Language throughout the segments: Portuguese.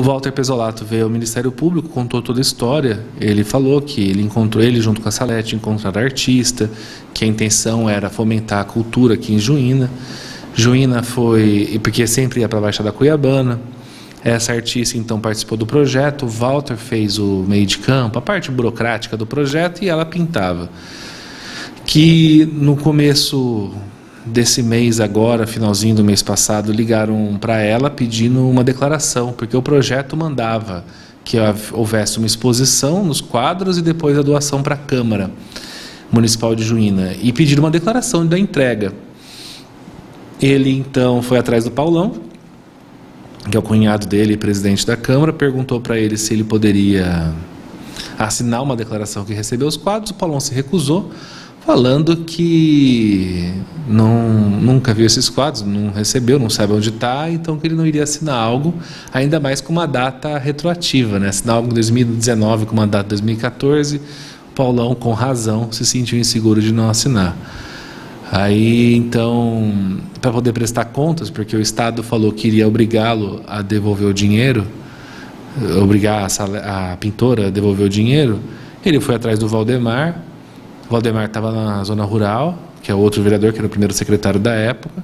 O Walter Pezolato veio ao Ministério Público, contou toda a história. Ele falou que ele encontrou, ele junto com a Salete, encontraram artista, que a intenção era fomentar a cultura aqui em Juína. Juína foi, porque sempre ia para a Baixada Cuiabana. Essa artista então participou do projeto. O Walter fez o meio de campo, a parte burocrática do projeto, e ela pintava. Que no começo desse mês agora, finalzinho do mês passado, ligaram para ela pedindo uma declaração, porque o projeto mandava que houvesse uma exposição nos quadros e depois a doação para a Câmara Municipal de Juína, e pediram uma declaração da entrega. Ele então foi atrás do Paulão, que é o cunhado dele, presidente da Câmara, perguntou para ele se ele poderia assinar uma declaração que recebeu os quadros. O Paulão se recusou, falando que nunca viu esses quadros, não recebeu, não sabe onde está, então que ele não iria assinar algo, ainda mais com uma data retroativa, né? Assinar algo em 2019 com uma data de 2014, o Paulão, com razão, se sentiu inseguro de não assinar. Aí, então, para poder prestar contas, porque o Estado falou que iria obrigá-lo a devolver o dinheiro, obrigar a pintora a devolver o dinheiro, ele foi atrás do Valdemar. O Valdemar estava na zona rural, que é outro vereador, que era o primeiro secretário da época.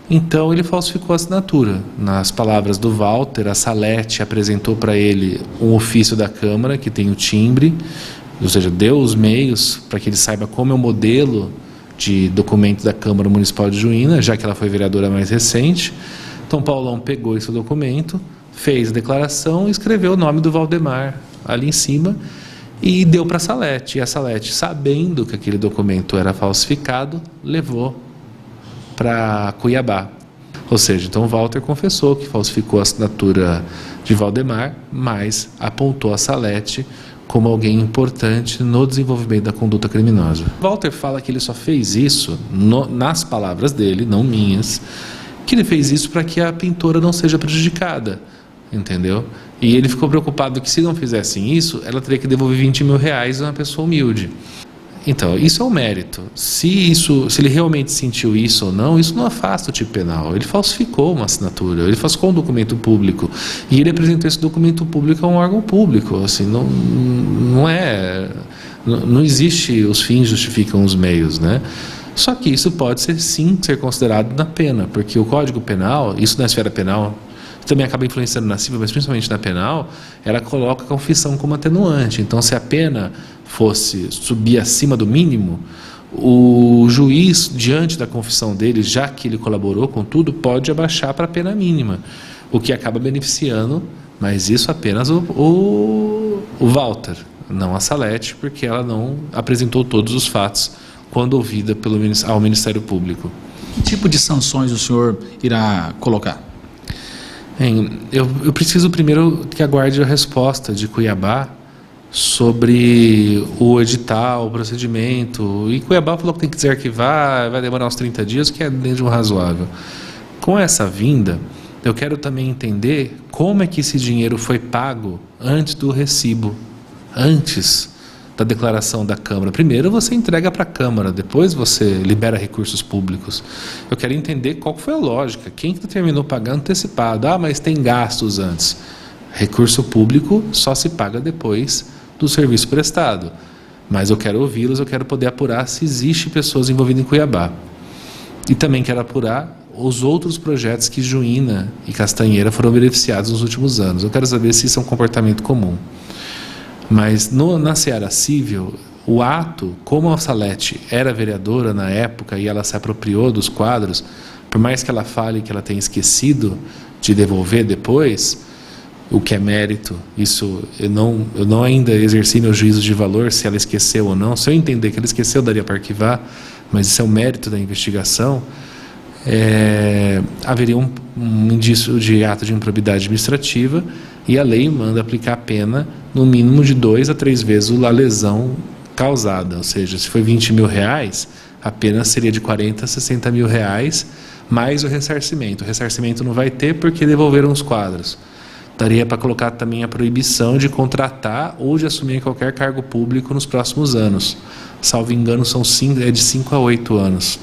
Então ele falsificou a assinatura. Nas palavras do Walter, a Salete apresentou para ele um ofício da Câmara, que tem o timbre, ou seja, deu os meios para que ele saiba como é o modelo de documento da Câmara Municipal de Juína, já que ela foi vereadora mais recente. Então Paulão pegou esse documento, fez a declaração e escreveu o nome do Valdemar ali em cima, e deu para a Salete. E a Salete, sabendo que aquele documento era falsificado, levou para Cuiabá. Ou seja, então o Walter confessou que falsificou a assinatura de Valdemar, mas apontou a Salete como alguém importante no desenvolvimento da conduta criminosa. Walter fala que ele só fez isso, nas palavras dele, não minhas, que ele fez isso para que a pintora não seja prejudicada, entendeu? E ele ficou preocupado que, se não fizessem isso, ela teria que devolver 20 mil reais a uma pessoa humilde. Então, isso é um mérito. Se ele realmente sentiu isso ou não, isso não afasta o tipo penal. Ele falsificou uma assinatura, ele falsificou um documento público, e ele apresentou esse documento público a um órgão público. Assim, não existe os fins justificam os meios, né? Só que isso pode ser considerado na pena, porque o Código Penal, isso na esfera penal, também acaba influenciando na civil, mas principalmente na penal, ela coloca a confissão como atenuante. Então, se a pena fosse subir acima do mínimo, o juiz, diante da confissão dele, já que ele colaborou com tudo, pode abaixar para a pena mínima, o que acaba beneficiando, mas isso apenas o Walter, não a Salete, porque ela não apresentou todos os fatos quando ouvida ao Ministério Público. Que tipo de sanções o senhor irá colocar? Eu preciso primeiro que aguarde a resposta de Cuiabá sobre o edital, o procedimento. E Cuiabá falou que tem que desarquivar, vai demorar uns 30 dias, que é dentro de um razoável. Com essa vinda, eu quero também entender como é que esse dinheiro foi pago antes do recibo, antes da declaração da Câmara. Primeiro você entrega para a Câmara, depois você libera recursos públicos. Eu quero entender qual foi a lógica, quem que determinou pagar antecipado. Mas tem gastos antes. Recurso público só se paga depois do serviço prestado. Mas eu quero ouvi-los, eu quero poder apurar se existe pessoas envolvidas em Cuiabá. E também quero apurar os outros projetos que Juína e Castanheira foram beneficiados nos últimos anos. Eu quero saber se isso é um comportamento comum. Mas na seara civil, o ato, como a Salete era vereadora na época e ela se apropriou dos quadros, por mais que ela fale que ela tenha esquecido de devolver depois, o que é mérito, isso eu não ainda exerci meu juízo de valor se ela esqueceu ou não. Se eu entender que ela esqueceu, daria para arquivar, mas isso é o mérito da investigação. Haveria um indício de ato de improbidade administrativa, e a lei manda aplicar a pena no mínimo de 2 a 3 vezes a lesão causada. Ou seja, se foi 20 mil reais, a pena seria de 40 a 60 mil reais, mais o ressarcimento. O ressarcimento não vai ter porque devolveram os quadros. Daria para colocar também a proibição de contratar ou de assumir qualquer cargo público nos próximos anos. Salvo engano, é de 5 a 8 anos.